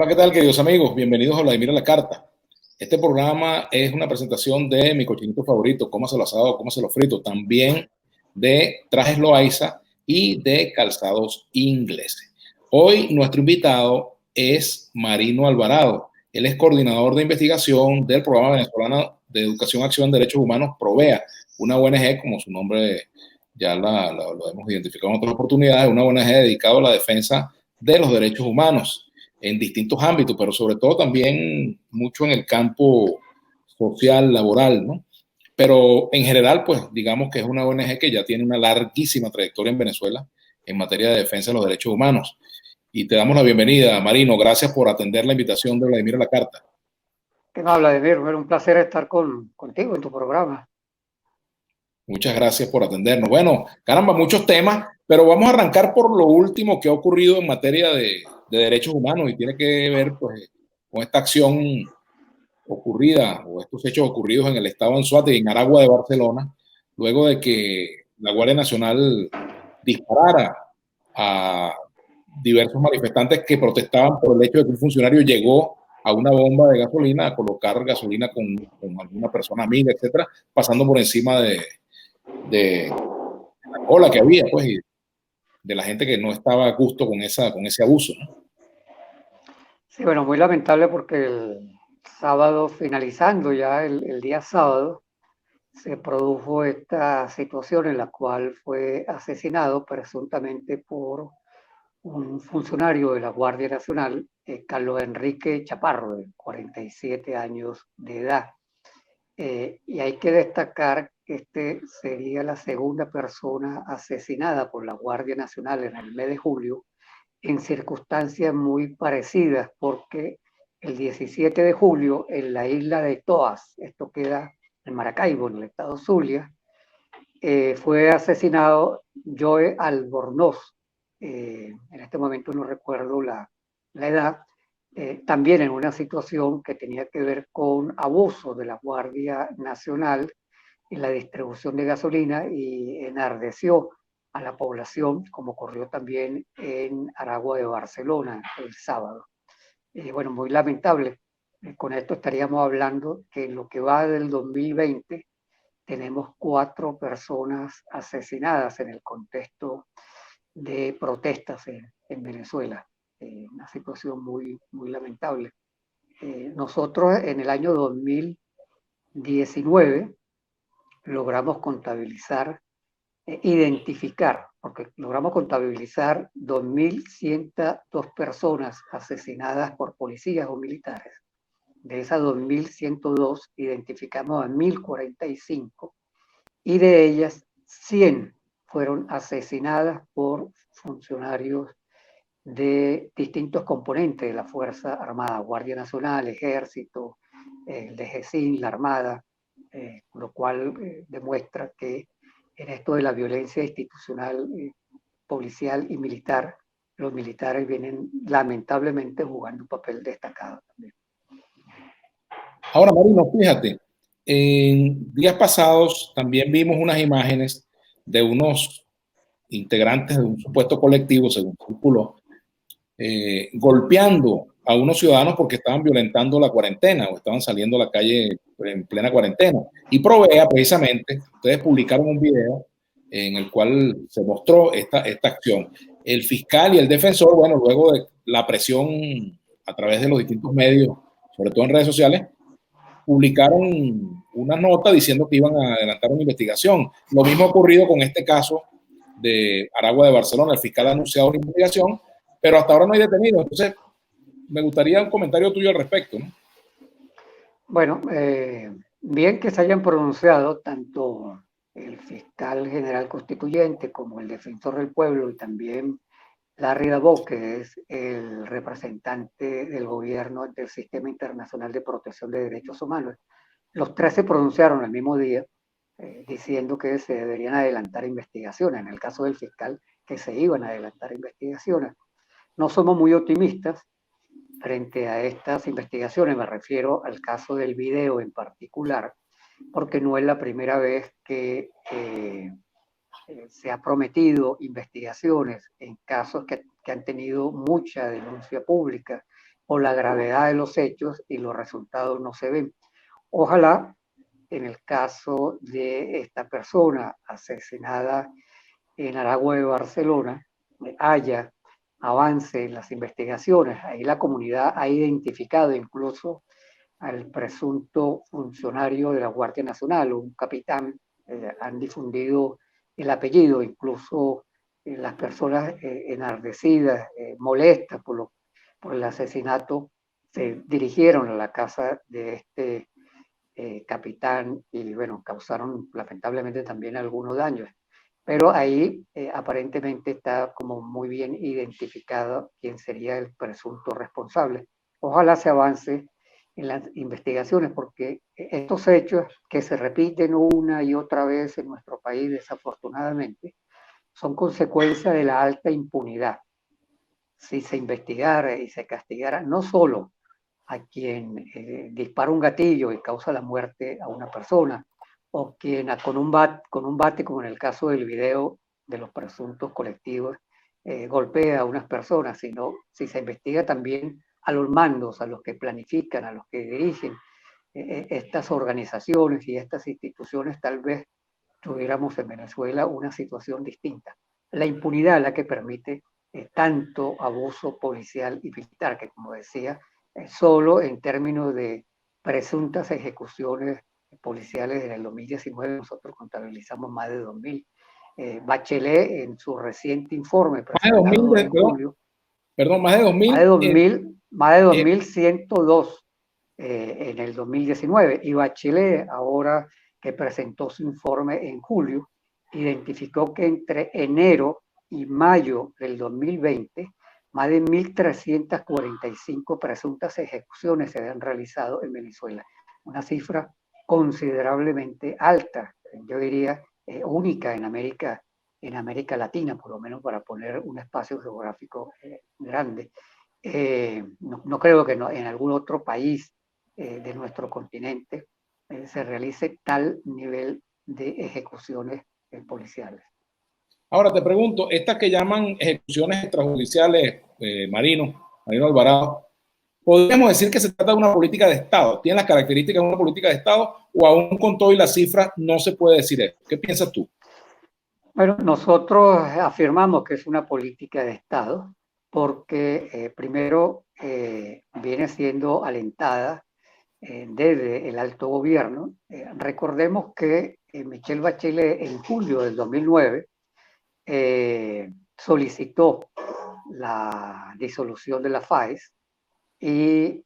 Hola, ¿qué tal, queridos amigos? Bienvenidos a Vladimir a la Carta. Este programa es una presentación de mi cochinito favorito, cómaselo asado, cómaselo frito, también de Trajes Loaiza y de Calzados Ingleses. Hoy nuestro invitado es Marino Alvarado. Él es coordinador de investigación del Programa Venezolano de Educación, Acción, Derechos Humanos, PROVEA, una ONG, como su nombre ya lo hemos identificado en otras oportunidades, una ONG dedicada a la defensa de los derechos humanos en distintos ámbitos, pero sobre todo también mucho en el campo social, laboral, ¿no? Pero en general, pues digamos que es una ONG que ya tiene una larguísima trayectoria en Venezuela en materia de defensa de los derechos humanos. Y te damos la bienvenida, Marino. Gracias por atender la invitación de Vladimir a la Carta. ¿Qué más, Vladimir? Bueno, un placer estar contigo en tu programa. Muchas gracias por atendernos. Bueno, caramba, muchos temas, pero vamos a arrancar por lo último que ha ocurrido en materia de derechos humanos y tiene que ver pues, con esta acción ocurrida o estos hechos ocurridos en el estado de Anzoátegui, en Aragua de Barcelona, luego de que la Guardia Nacional disparara a diversos manifestantes que protestaban por el hecho de que un funcionario llegó a una bomba de gasolina a colocar gasolina con alguna persona amiga, etcétera, pasando por encima de la cola que había, pues, y de la gente que no estaba a gusto con ese abuso, ¿no? Sí, bueno, muy lamentable porque el sábado, finalizando ya el día sábado, se produjo esta situación en la cual fue asesinado presuntamente por un funcionario de la Guardia Nacional, Carlos Enrique Chaparro, de 47 años de edad. Y hay que destacar que este sería la segunda persona asesinada por la Guardia Nacional en el mes de julio, en circunstancias muy parecidas, porque el 17 de julio en la isla de Toas, esto queda en Maracaibo, en el estado Zulia, fue asesinado Joe Albornoz. En este momento no recuerdo la edad, también en una situación que tenía que ver con abuso de la Guardia Nacional en la distribución de gasolina y enardeció a la población, como ocurrió también en Aragua de Barcelona el sábado. Bueno, muy lamentable. Con esto estaríamos hablando que en lo que va del 2020 tenemos 4 personas asesinadas en el contexto de protestas en Venezuela. Una situación muy lamentable. Nosotros en el año 2019 logramos contabilizar, identificar, porque logramos contabilizar 2.102 personas asesinadas por policías o militares. De esas 2.102 identificamos a 1.045 y de ellas 100 fueron asesinadas por funcionarios de distintos componentes de la Fuerza Armada, Guardia Nacional, Ejército, el DGCIN, la Armada, lo cual demuestra que en esto de la violencia institucional, policial y militar, los militares vienen lamentablemente jugando un papel destacado también. Ahora, Marino, fíjate, en días pasados también vimos unas imágenes de unos integrantes de un supuesto colectivo, según circuló, golpeando a unos ciudadanos porque estaban violentando la cuarentena o estaban saliendo a la calle en plena cuarentena. Y Provea, precisamente, ustedes publicaron un video en el cual se mostró esta acción. El fiscal y el defensor, bueno, luego de la presión a través de los distintos medios, sobre todo en redes sociales, publicaron una nota diciendo que iban a adelantar una investigación. Lo mismo ha ocurrido con este caso de Aragua de Barcelona. El fiscal ha anunciado una investigación, pero hasta ahora no hay detenidos. Entonces, me gustaría un comentario tuyo al respecto, ¿no? Bueno, bien que se hayan pronunciado tanto el fiscal general constituyente como el defensor del pueblo y también Larry Dabov, que es el representante del gobierno del Sistema Internacional de Protección de Derechos Humanos. Los 3 se pronunciaron el mismo día diciendo que se deberían adelantar investigaciones. En el caso del fiscal, que se iban a adelantar investigaciones. No somos muy optimistas frente a estas investigaciones, me refiero al caso del video en particular, porque no es la primera vez que se ha prometido investigaciones en casos que han tenido mucha denuncia pública, o la gravedad de los hechos y los resultados no se ven. Ojalá en el caso de esta persona asesinada en Aragua de Barcelona haya avance en las investigaciones. Ahí la comunidad ha identificado incluso al presunto funcionario de la Guardia Nacional, un capitán. Han difundido el apellido, incluso las personas enardecidas, molestas por el asesinato, se dirigieron a la casa de este capitán y bueno, causaron lamentablemente también algunos daños. Pero ahí aparentemente está como muy bien identificado quién sería el presunto responsable. Ojalá se avance en las investigaciones porque estos hechos que se repiten una y otra vez en nuestro país desafortunadamente son consecuencia de la alta impunidad. Si se investigara y se castigara no solo a quien dispara un gatillo y causa la muerte a una persona, o quien con un bate, como en el caso del video de los presuntos colectivos, golpea a unas personas, sino si se investiga también a los mandos, a los que planifican, a los que dirigen estas organizaciones y estas instituciones, tal vez tuviéramos en Venezuela una situación distinta. La impunidad es la que permite tanto abuso policial y militar, que como decía, solo en términos de presuntas ejecuciones policiales en el 2019 nosotros contabilizamos más de 2.000. Bachelet en su reciente informe Más de 2000, presentado en julio, perdón, más de 2000. Más de 2.102 en el 2019. Y Bachelet, ahora que presentó su informe en julio, identificó que entre enero y mayo del 2020, más de 1.345 presuntas ejecuciones se habían realizado en Venezuela. Una cifra considerablemente alta, yo diría única en América Latina, por lo menos para poner un espacio geográfico grande. No creo que en algún otro país de nuestro continente se realice tal nivel de ejecuciones policiales. Ahora te pregunto, estas que llaman ejecuciones extrajudiciales, Marino Alvarado, ¿podríamos decir que se trata de una política de Estado? ¿Tiene las características de una política de Estado o aún con todo y las cifras no se puede decir eso? ¿Qué piensas tú? Bueno, nosotros afirmamos que es una política de Estado porque primero viene siendo alentada desde el alto gobierno. Recordemos que Michelle Bachelet en julio del 2009 solicitó la disolución de la FAES y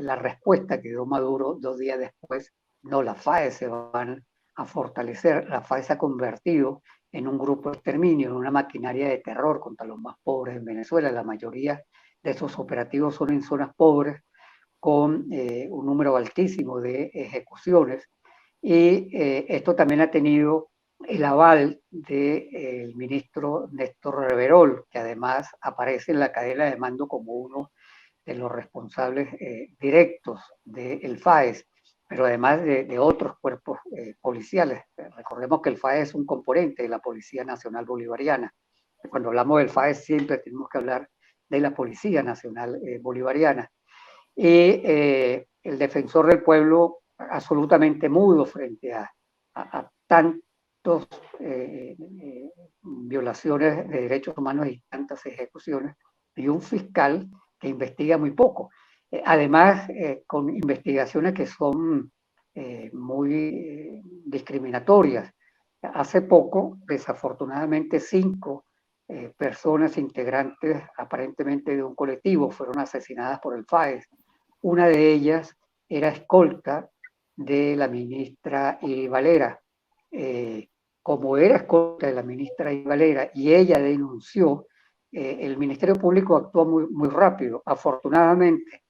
la respuesta que dio Maduro 2 días después, no, las FAES se van a fortalecer, la FAES se ha convertido en un grupo de exterminio, en una maquinaria de terror contra los más pobres en Venezuela. La mayoría de esos operativos son en zonas pobres, con un número altísimo de ejecuciones. Y esto también ha tenido el aval del ministro Néstor Reverol, que además aparece en la cadena de mando como uno de los responsables directos del FAES, pero además de otros cuerpos policiales. Recordemos que el FAES es un componente de la Policía Nacional Bolivariana. Cuando hablamos del FAES siempre tenemos que hablar de la Policía Nacional Bolivariana. Y el defensor del pueblo absolutamente mudo frente a tantos violaciones de derechos humanos y tantas ejecuciones, y un fiscal que investiga muy poco. Además, con investigaciones que son muy discriminatorias. Hace poco, desafortunadamente, 5 personas integrantes aparentemente de un colectivo fueron asesinadas por el FAES. Una de ellas era escolta de la ministra Valera. Como era escolta de la ministra Valera y ella denunció, el Ministerio Público actuó muy rápido, afortunadamente,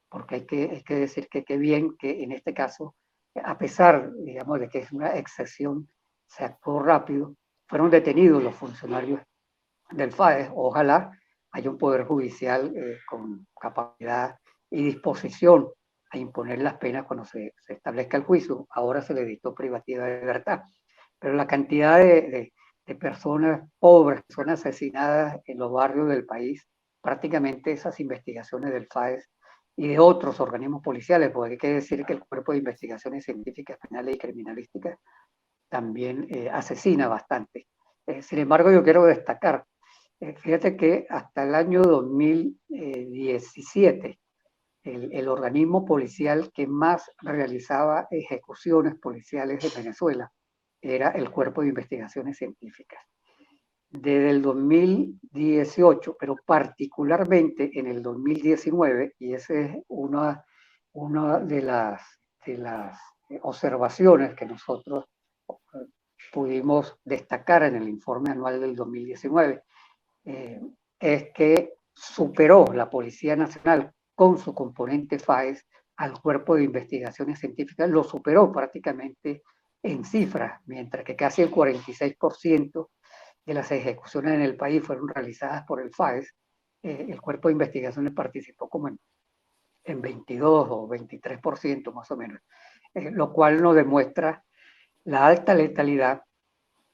porque hay que decir que qué bien que en este caso, a pesar, digamos, de que es una excepción, se actuó rápido, fueron detenidos los funcionarios del FAES. Ojalá haya un poder judicial con capacidad y disposición a imponer las penas cuando se establezca el juicio. Ahora se le dictó privativa de libertad, pero la cantidad de personas pobres que son asesinadas en los barrios del país prácticamente esas investigaciones del FAES y de otros organismos policiales, porque hay que decir que el Cuerpo de Investigaciones Científicas, Penales y Criminalísticas también asesina bastante. Sin embargo, yo quiero destacar, fíjate que hasta el año 2017, el organismo policial que más realizaba ejecuciones policiales en Venezuela era el Cuerpo de Investigaciones Científicas. Desde el 2018, pero particularmente en el 2019, y esa es una de las observaciones que nosotros pudimos destacar en el informe anual del 2019, es que superó la Policía Nacional con su componente FAES al Cuerpo de Investigaciones Científicas, lo superó prácticamente en cifras, mientras que casi el 46% de las ejecuciones en el país fueron realizadas por el FAES. El Cuerpo de Investigaciones participó como en 22 o 23% más o menos, lo cual nos demuestra la alta letalidad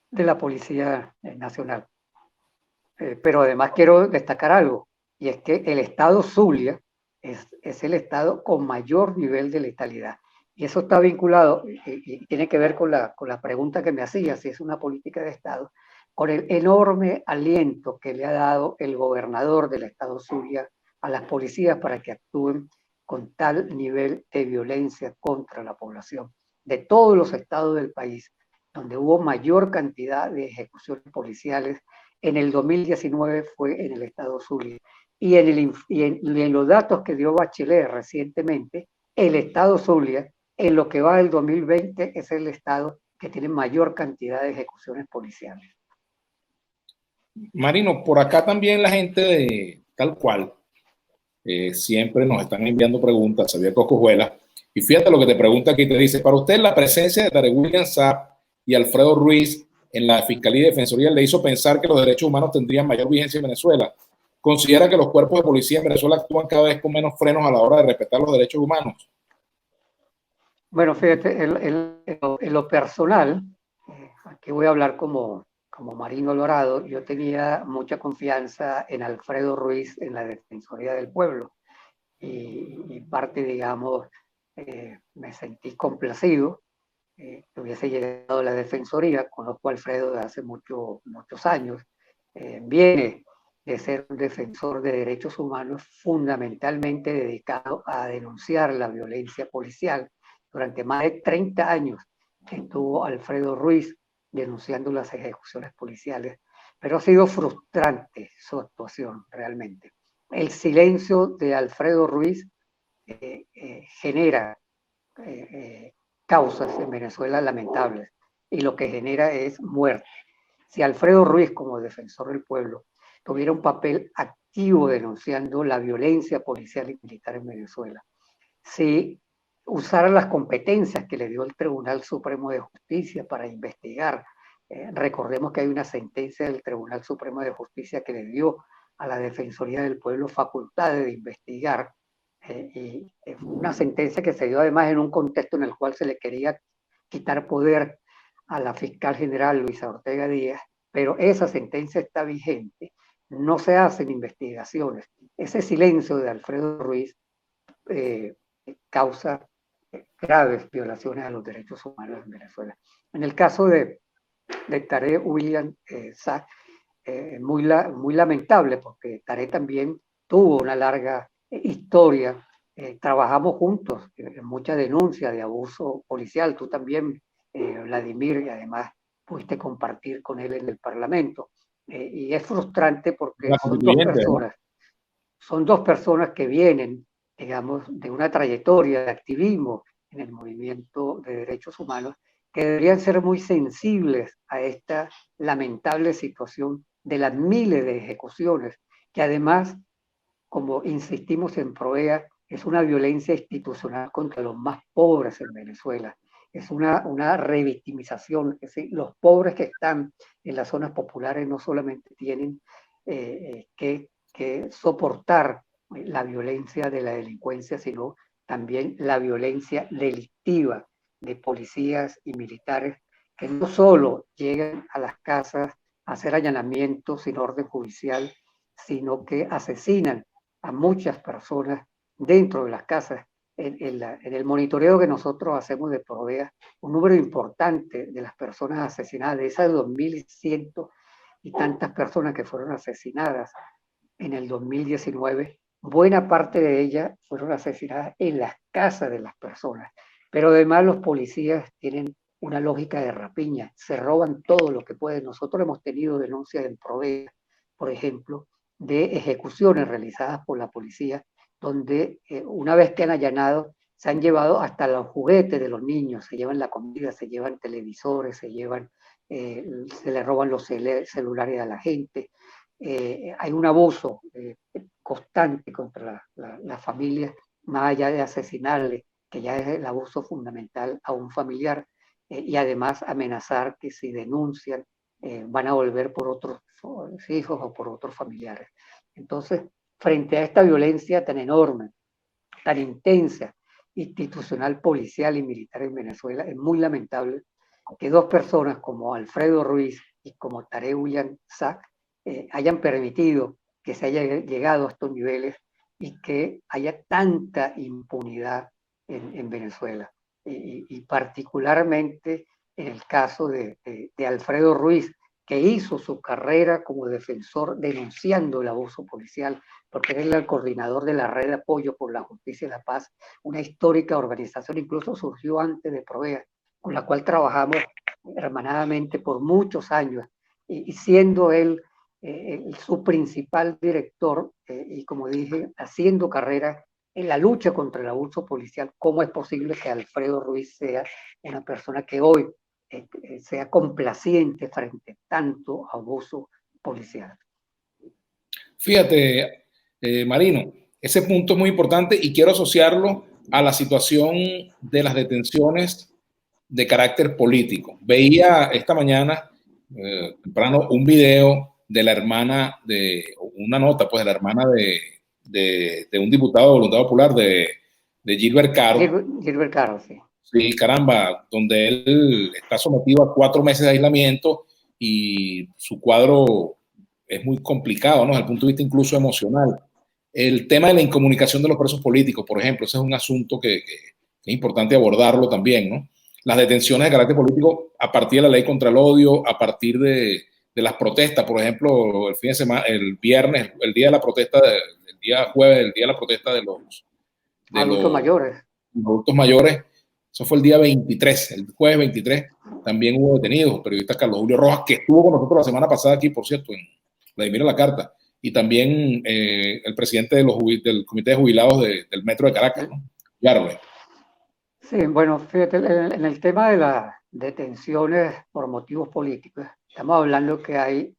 de la Policía Nacional. Pero además quiero destacar algo, y es que el estado Zulia es el estado con mayor nivel de letalidad. Y eso está vinculado, y tiene que ver con la pregunta que me hacía, si es una política de Estado, con el enorme aliento que le ha dado el gobernador del estado Zulia a las policías para que actúen con tal nivel de violencia contra la población. De todos los estados del país, donde hubo mayor cantidad de ejecuciones policiales, en el 2019 fue en el estado Zulia. Y en los datos que dio Bachelet recientemente, el estado Zulia, en lo que va del 2020, es el estado que tiene mayor cantidad de ejecuciones policiales. Marino, por acá también la gente de tal cual siempre nos están enviando preguntas, Xavier Coscojuela, y fíjate lo que te pregunta aquí, te dice, para usted la presencia de Tarek William Saab y Alfredo Ruiz en la Fiscalía y Defensoría le hizo pensar que los derechos humanos tendrían mayor vigencia en Venezuela. ¿Considera que los cuerpos de policía en Venezuela actúan cada vez con menos frenos a la hora de respetar los derechos humanos? Bueno, fíjate, en lo personal, aquí voy a hablar como Marino Alvarado, yo tenía mucha confianza en Alfredo Ruiz en la Defensoría del Pueblo y parte, digamos, me sentí complacido que hubiese llegado a la Defensoría. Conozco a Alfredo de hace muchos años, viene de ser un defensor de derechos humanos fundamentalmente dedicado a denunciar la violencia policial. Durante más de 30 años estuvo Alfredo Ruiz denunciando las ejecuciones policiales, pero ha sido frustrante su actuación realmente. El silencio de Alfredo Ruiz genera causas en Venezuela lamentables y lo que genera es muerte. Si Alfredo Ruiz, como defensor del pueblo, tuviera un papel activo denunciando la violencia policial y militar en Venezuela, si usara las competencias que le dio el Tribunal Supremo de Justicia para investigar, recordemos que hay una sentencia del Tribunal Supremo de Justicia que le dio a la Defensoría del Pueblo facultades de investigar, y una sentencia que se dio además en un contexto en el cual se le quería quitar poder a la fiscal general Luisa Ortega Díaz, pero esa sentencia está vigente, no se hacen investigaciones. Ese silencio de Alfredo Ruiz causa graves violaciones a los derechos humanos en Venezuela. En el caso de Tarek William Saab, muy lamentable, porque Tarek también tuvo una larga historia. Trabajamos juntos en muchas denuncias de abuso policial. Tú también, Vladimir, y además pudiste compartir con él en el Parlamento. Y es frustrante porque son dos personas que vienen, digamos, de una trayectoria de activismo en el movimiento de derechos humanos, que deberían ser muy sensibles a esta lamentable situación de las miles de ejecuciones, que además, como insistimos en PROEA, es una violencia institucional contra los más pobres en Venezuela. Es una revictimización. Es decir, los pobres que están en las zonas populares no solamente tienen que soportar la violencia de la delincuencia, sino también la violencia delictiva de policías y militares que no solo llegan a las casas a hacer allanamientos sin orden judicial, sino que asesinan a muchas personas dentro de las casas. En el monitoreo que nosotros hacemos de Provea, un número importante de las personas asesinadas, de esas 2.100 y tantas personas que fueron asesinadas en el 2019, buena parte de ellas fueron asesinadas en las casas de las personas. Pero además los policías tienen una lógica de rapiña, se roban todo lo que pueden. Nosotros hemos tenido denuncias en Provea, por ejemplo, de ejecuciones realizadas por la policía, donde una vez que han allanado, se han llevado hasta los juguetes de los niños, se llevan la comida, se llevan televisores, se le roban los celulares a la gente. Hay un abuso constante contra la familia, más allá de asesinarle, que ya es el abuso fundamental a un familiar, y además amenazar que si denuncian van a volver por otros hijos o por otros familiares. Entonces, frente a esta violencia tan enorme, tan intensa, institucional, policial y militar en Venezuela, es muy lamentable que dos personas como Alfredo Ruiz y como Tarek William Sack hayan permitido que se haya llegado a estos niveles y que haya tanta impunidad en Venezuela. Y particularmente en el caso de Alfredo Ruiz, que hizo su carrera como defensor denunciando el abuso policial, porque él era el coordinador de la Red de Apoyo por la Justicia y la Paz, una histórica organización, incluso surgió antes de Provea, con la cual trabajamos hermanadamente por muchos años, y siendo él su principal director, y como dije, haciendo carrera en la lucha contra el abuso policial. ¿Cómo es posible que Alfredo Ruiz sea una persona que hoy sea complaciente frente a tanto abuso policial? Fíjate, Marino, ese punto es muy importante y quiero asociarlo a la situación de las detenciones de carácter político. Veía esta mañana, temprano, un video de la hermana una nota, pues, de la hermana de un diputado de Voluntad Popular, de Gilbert Caro. Gilbert Caro, sí. Sí, caramba, donde él está sometido a 4 meses de aislamiento y su cuadro es muy complicado, ¿no? Desde el punto de vista incluso emocional. El tema de la incomunicación de los presos políticos, por ejemplo, ese es un asunto que es importante abordarlo también, ¿no? Las detenciones de carácter político a partir de la ley contra el odio, a partir de las protestas, por ejemplo, el fin de semana, el viernes, el día de la protesta, el día jueves, el día de la protesta de los adultos mayores. Adultos mayores. Eso fue el día 23, el jueves 23. También hubo detenidos, el periodista Carlos Julio Rojas, que estuvo con nosotros la semana pasada aquí, por cierto, en Vladimir La Carta, y también el presidente del Comité de Jubilados del Metro de Caracas, ¿no? Yarle. Sí, bueno, fíjate, en el tema de las detenciones por motivos políticos, estamos hablando que hay,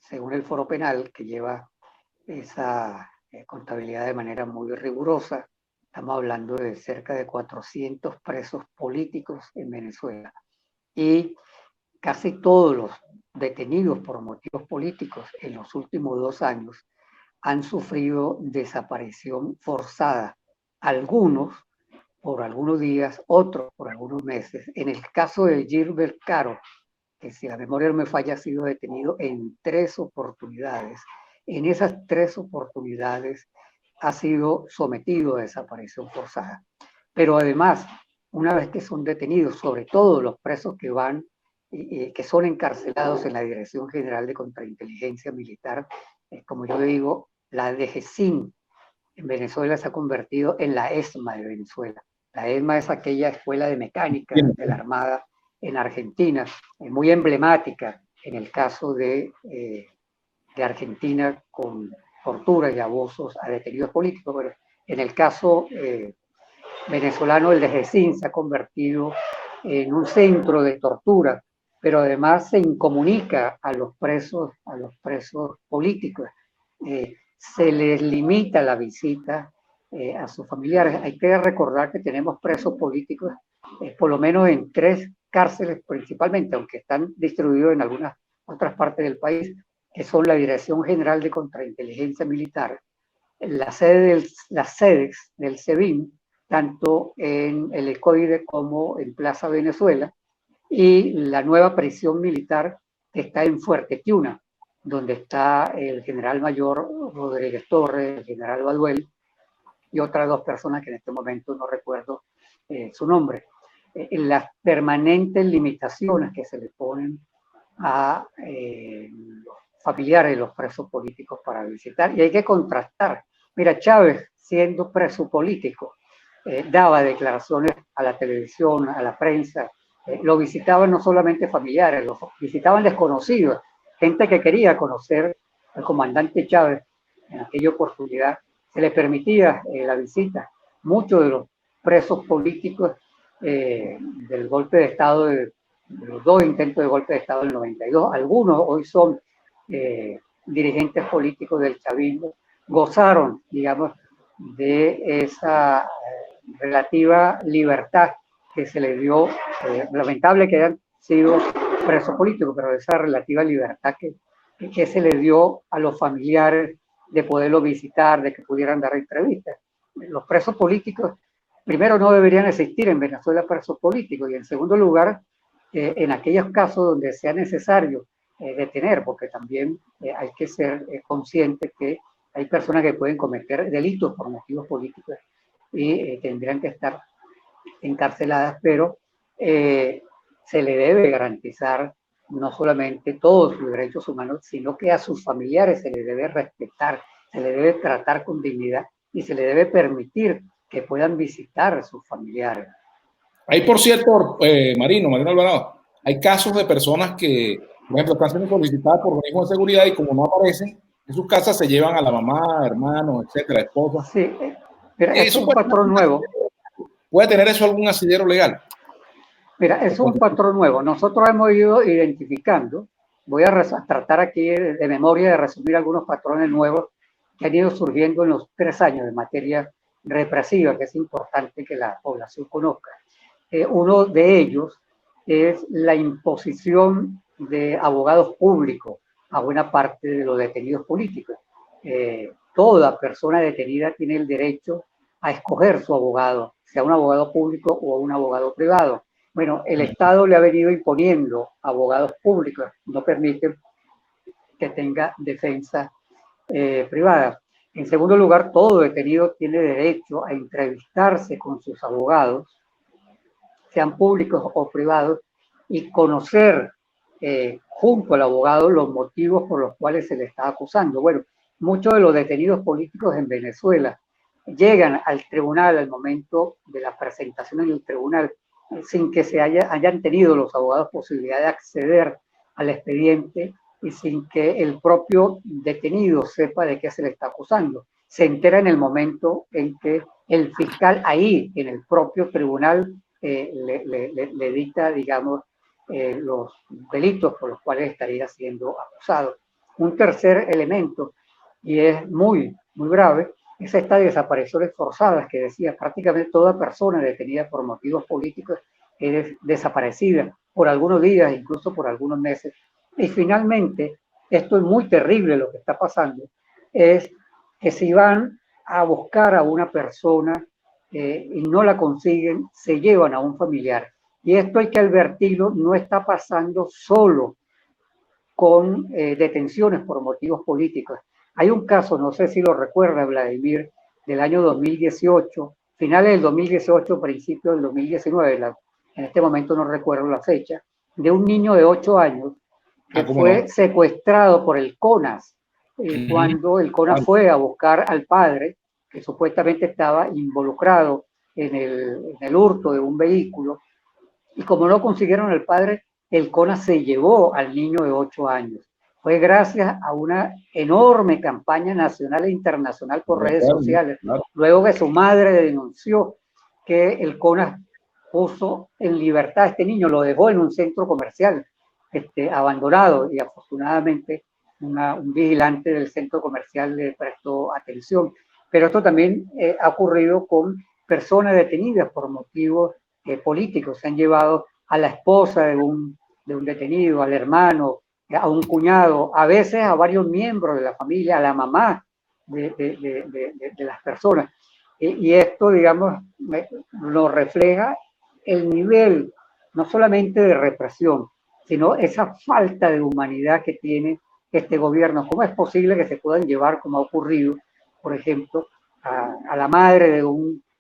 según el Foro Penal, que lleva esa contabilidad de manera muy rigurosa, estamos hablando de cerca de 400 presos políticos en Venezuela. Y casi todos los detenidos por motivos políticos en los últimos 2 años han sufrido desaparición forzada. Algunos por algunos días, otros por algunos meses. En el caso de Gilbert Caro, que si la memoria no me falla, ha sido detenido en 3 oportunidades. En esas 3 oportunidades ha sido sometido a desaparición forzada. Pero además, una vez que son detenidos, sobre todo los presos que van, que son encarcelados en la Dirección General de Contrainteligencia Militar, como yo digo, la DGCIN en Venezuela se ha convertido en la ESMA de Venezuela. La ESMA es aquella escuela de mecánica de la Armada en Argentina, muy emblemática en el caso de Argentina, con tortura y abusos a detenidos políticos, pero en el caso venezolano el DGCIN se ha convertido en un centro de tortura, pero además se incomunica a los presos políticos. Se les limita la visita a sus familiares. Hay que recordar que tenemos presos políticos por lo menos en 3 cárceles principalmente, aunque están distribuidos en algunas otras partes del país, que son la Dirección General de Contrainteligencia Militar, las sedes del SEBIN, tanto en el Ecoide como en Plaza Venezuela, y la nueva prisión militar que está en Fuerte Tiuna. donde está el general mayor Rodríguez Torres, el general Baduel y otras dos personas que en este momento no recuerdo su nombre. Las permanentes limitaciones que se le ponen a los familiares de los presos políticos para visitar, y hay que contrastar. Mira, Chávez, siendo preso político, daba declaraciones a la televisión, a la prensa, lo visitaban no solamente familiares, lo visitaban desconocidos, gente que quería conocer al comandante Chávez en aquella oportunidad, se le permitía la visita. Muchos de los presos políticos del golpe de Estado, de los dos intentos de golpe de Estado del 92, algunos hoy son dirigentes políticos del chavismo, gozaron, digamos, de esa relativa libertad que se le dio, lamentable que hayan sido presos políticos, pero esa relativa libertad que se le dio a los familiares de poderlo visitar, de que pudieran dar entrevistas. Los presos políticos, primero, no deberían existir en Venezuela presos políticos, y en segundo lugar, en aquellos casos donde sea necesario detener, porque también hay que ser conscientes que hay personas que pueden cometer delitos por motivos políticos y tendrían que estar encarceladas, pero se le debe garantizar no solamente todos sus derechos humanos, sino que a sus familiares se les debe respetar, se les debe tratar con dignidad y se les debe permitir que puedan visitar a sus familiares. Hay, por cierto, Marino Alvarado, hay casos de personas que, por ejemplo, están siendo solicitadas por organismos de seguridad y como no aparecen en sus casas, se llevan a la mamá, hermanos, etcétera, esposas. Sí, mira, es un patrón nuevo. ¿Puede tener eso algún asidero legal? Mira, es un patrón nuevo. Nosotros hemos ido identificando, voy a tratar aquí de memoria de resumir algunos patrones nuevos que han ido surgiendo en los 3 años de materia represiva, que es importante que la población conozca. Uno de ellos es la imposición de abogados públicos a buena parte de los detenidos políticos. Toda persona detenida tiene el derecho a escoger su abogado, sea un abogado público o un abogado privado. Bueno, el Estado le ha venido imponiendo abogados públicos, no permite que tenga defensa privada. En segundo lugar, todo detenido tiene derecho a entrevistarse con sus abogados, sean públicos o privados, y conocer junto al abogado los motivos por los cuales se le está acusando. Bueno, muchos de los detenidos políticos en Venezuela llegan al tribunal al momento de la presentación en el tribunal sin que hayan tenido los abogados posibilidad de acceder al expediente y sin que el propio detenido sepa de qué se le está acusando. Se entera en el momento en que el fiscal ahí, en el propio tribunal, le dicta, digamos, los delitos por los cuales estaría siendo acusado. Un tercer elemento, y es muy grave, es esta desapariciones forzadas que decía, prácticamente toda persona detenida por motivos políticos es desaparecida por algunos días, incluso por algunos meses. Y finalmente, esto es muy terrible lo que está pasando, es que si van a buscar a una persona y no la consiguen, se llevan a un familiar. Y esto hay que advertirlo, no está pasando solo con detenciones por motivos políticos. Hay un caso, no sé si lo recuerda Vladimir, del año 2018, finales del 2018, principios del 2019, en este momento no recuerdo la fecha, de un niño de 8 años que fue secuestrado por el CONAS, cuando el CONAS fue a buscar al padre, que supuestamente estaba involucrado en el hurto de un vehículo, y como no consiguieron al padre, el CONAS se llevó al niño de 8 años. Fue gracias a una enorme campaña nacional e internacional por redes sociales, luego que su madre denunció que el CONAS puso en libertad a este niño, lo dejó en un centro comercial abandonado, y afortunadamente un vigilante del centro comercial le prestó atención. Pero esto también ha ocurrido con personas detenidas por motivos políticos. Se han llevado a la esposa de un detenido, al hermano, a un cuñado, a veces a varios miembros de la familia, a la mamá de las personas. Y esto, digamos, lo refleja el nivel no solamente de represión, sino esa falta de humanidad que tiene este gobierno? ¿Cómo es posible que se puedan llevar, como ha ocurrido, por ejemplo, a la madre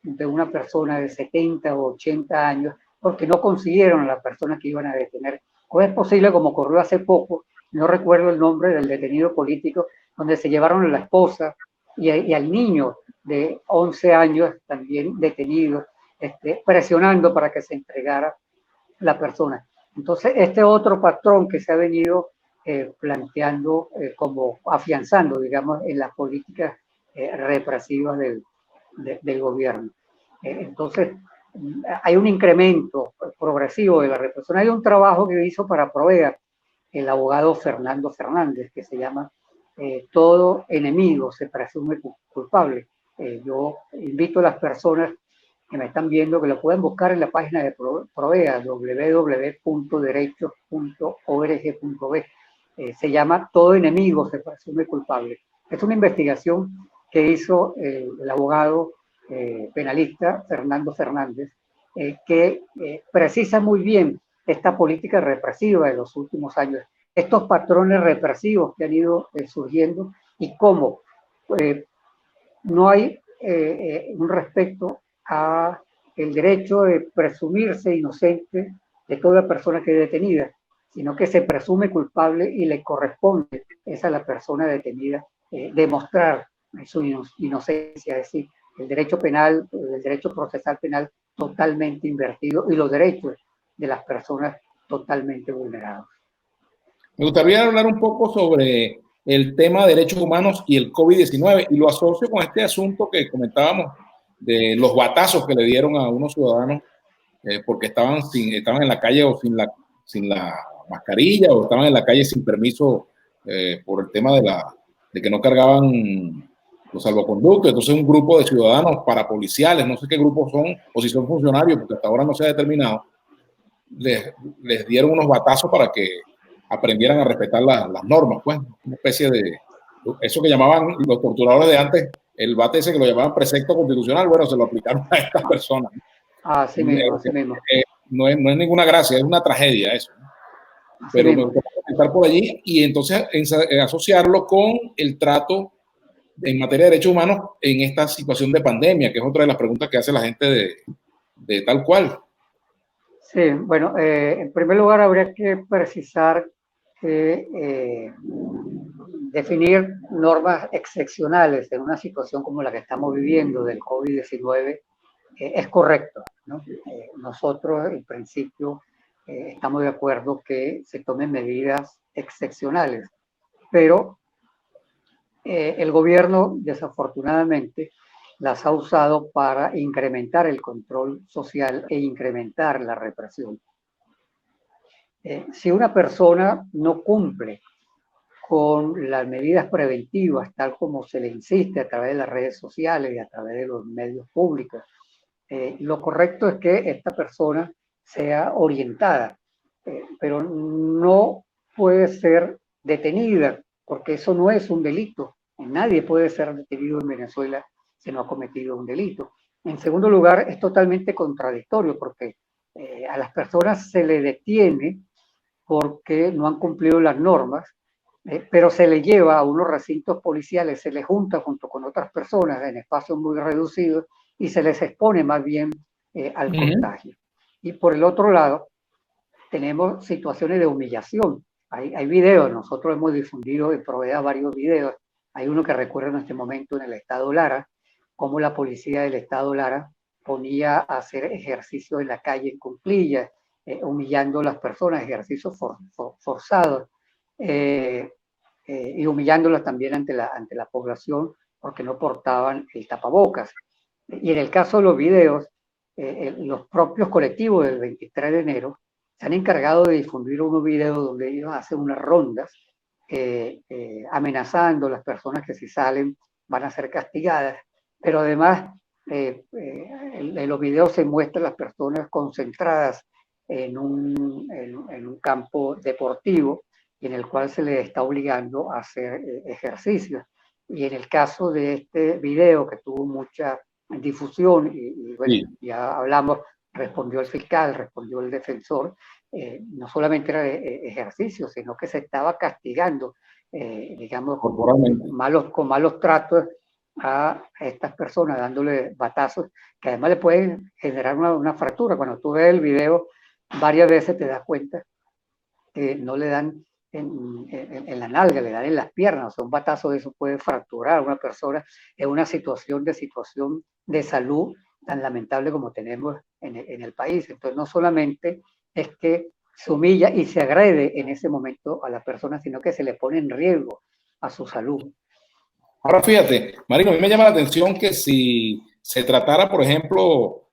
de una persona de 70 o 80 años porque no consiguieron a la persona que iban a detener? ¿Cómo es posible, como ocurrió hace poco, no recuerdo el nombre del detenido político, donde se llevaron a la esposa y al niño de 11 años también detenido, presionando para que se entregara la persona? Entonces, este otro patrón que se ha venido planteando como afianzando, digamos, en las políticas represivas del gobierno. Entonces, hay un incremento progresivo de la represión. Hay un trabajo que hizo para Provea el abogado Fernando Fernández, que se llama Todo enemigo se presume culpable. Yo invito a las personas que me están viendo que lo pueden buscar en la página de Provea, www.derechos.org.b. Se llama Todo enemigo se presume culpable. Es una investigación que hizo el abogado penalista Fernando Fernández, que precisa muy bien esta política represiva de los últimos años, estos patrones represivos que han ido surgiendo y cómo no hay un respeto a el derecho de presumirse inocente de toda persona que es detenida, sino que se presume culpable y le corresponde a la persona detenida demostrar su inocencia, es decir, el derecho penal, el derecho procesal penal totalmente invertido y los derechos de las personas totalmente vulnerados. Me gustaría hablar un poco sobre el tema de derechos humanos y el COVID-19 y lo asocio con este asunto que comentábamos de los batazos que le dieron a unos ciudadanos porque estaban en la calle o sin la mascarilla o estaban en la calle sin permiso por el tema de que no cargaban los salvoconductos. Entonces un grupo de ciudadanos parapoliciales, no sé qué grupos son o si son funcionarios, porque hasta ahora no se ha determinado, les dieron unos batazos para que aprendieran a respetar las normas, pues, una especie de, eso que llamaban los torturadores de antes, el bate ese que lo llamaban precepto constitucional, bueno, se lo aplicaron a estas personas. Así mismo, así mismo. No es ninguna gracia, es una tragedia eso. Pero me gustaría comentar por allí y entonces asociarlo con el trato en materia de derechos humanos en esta situación de pandemia, que es otra de las preguntas que hace la gente de tal cual. Sí, bueno, en primer lugar habría que precisar que definir normas excepcionales en una situación como la que estamos viviendo del COVID-19 es correcto, ¿no? Nosotros, en principio, estamos de acuerdo que se tomen medidas excepcionales, pero el gobierno, desafortunadamente, las ha usado para incrementar el control social e incrementar la represión. Si una persona no cumple con las medidas preventivas, tal como se le insiste a través de las redes sociales y a través de los medios públicos, lo correcto es que esta persona sea orientada, pero no puede ser detenida, porque eso no es un delito. Nadie puede ser detenido en Venezuela si no ha cometido un delito. En segundo lugar, es totalmente contradictorio, porque a las personas se le detiene porque no han cumplido las normas, pero se le lleva a unos recintos policiales, se les junta junto con otras personas en espacios muy reducidos y se les expone más bien al contagio. Y por el otro lado, tenemos situaciones de humillación. Hay videos, nosotros hemos difundido en Provea varios videos. Hay uno que recuerdo en este momento en el estado Lara, cómo la policía del estado Lara ponía a hacer ejercicio en la calle en cuclillas, humillando a las personas, ejercicios forzados, y humillándolas también ante la población porque no portaban el tapabocas. Y en el caso de los videos, los propios colectivos del 23 de enero se han encargado de difundir unos videos donde ellos hacen unas rondas amenazando a las personas que si salen van a ser castigadas, pero además en los videos se muestran las personas concentradas en un campo deportivo y en el cual se les está obligando a hacer ejercicios. Y en el caso de este video que tuvo mucha difusión y bueno, sí, ya hablamos, respondió el fiscal, respondió el defensor, no solamente era ejercicio, sino que se estaba castigando digamos, corporalmente. con malos tratos a estas personas, dándole batazos, que además le pueden generar una fractura. Cuando tú ves el video, varias veces te das cuenta que no le dan en la nalga, le dan en las piernas. O sea, un batazo de eso puede fracturar a una persona en una situación de salud tan lamentable como tenemos en el país. Entonces, no solamente es que se humilla y se agrede en ese momento a la persona, sino que se le pone en riesgo a su salud. Ahora fíjate, Marino, a mí me llama la atención que si se tratara, por ejemplo,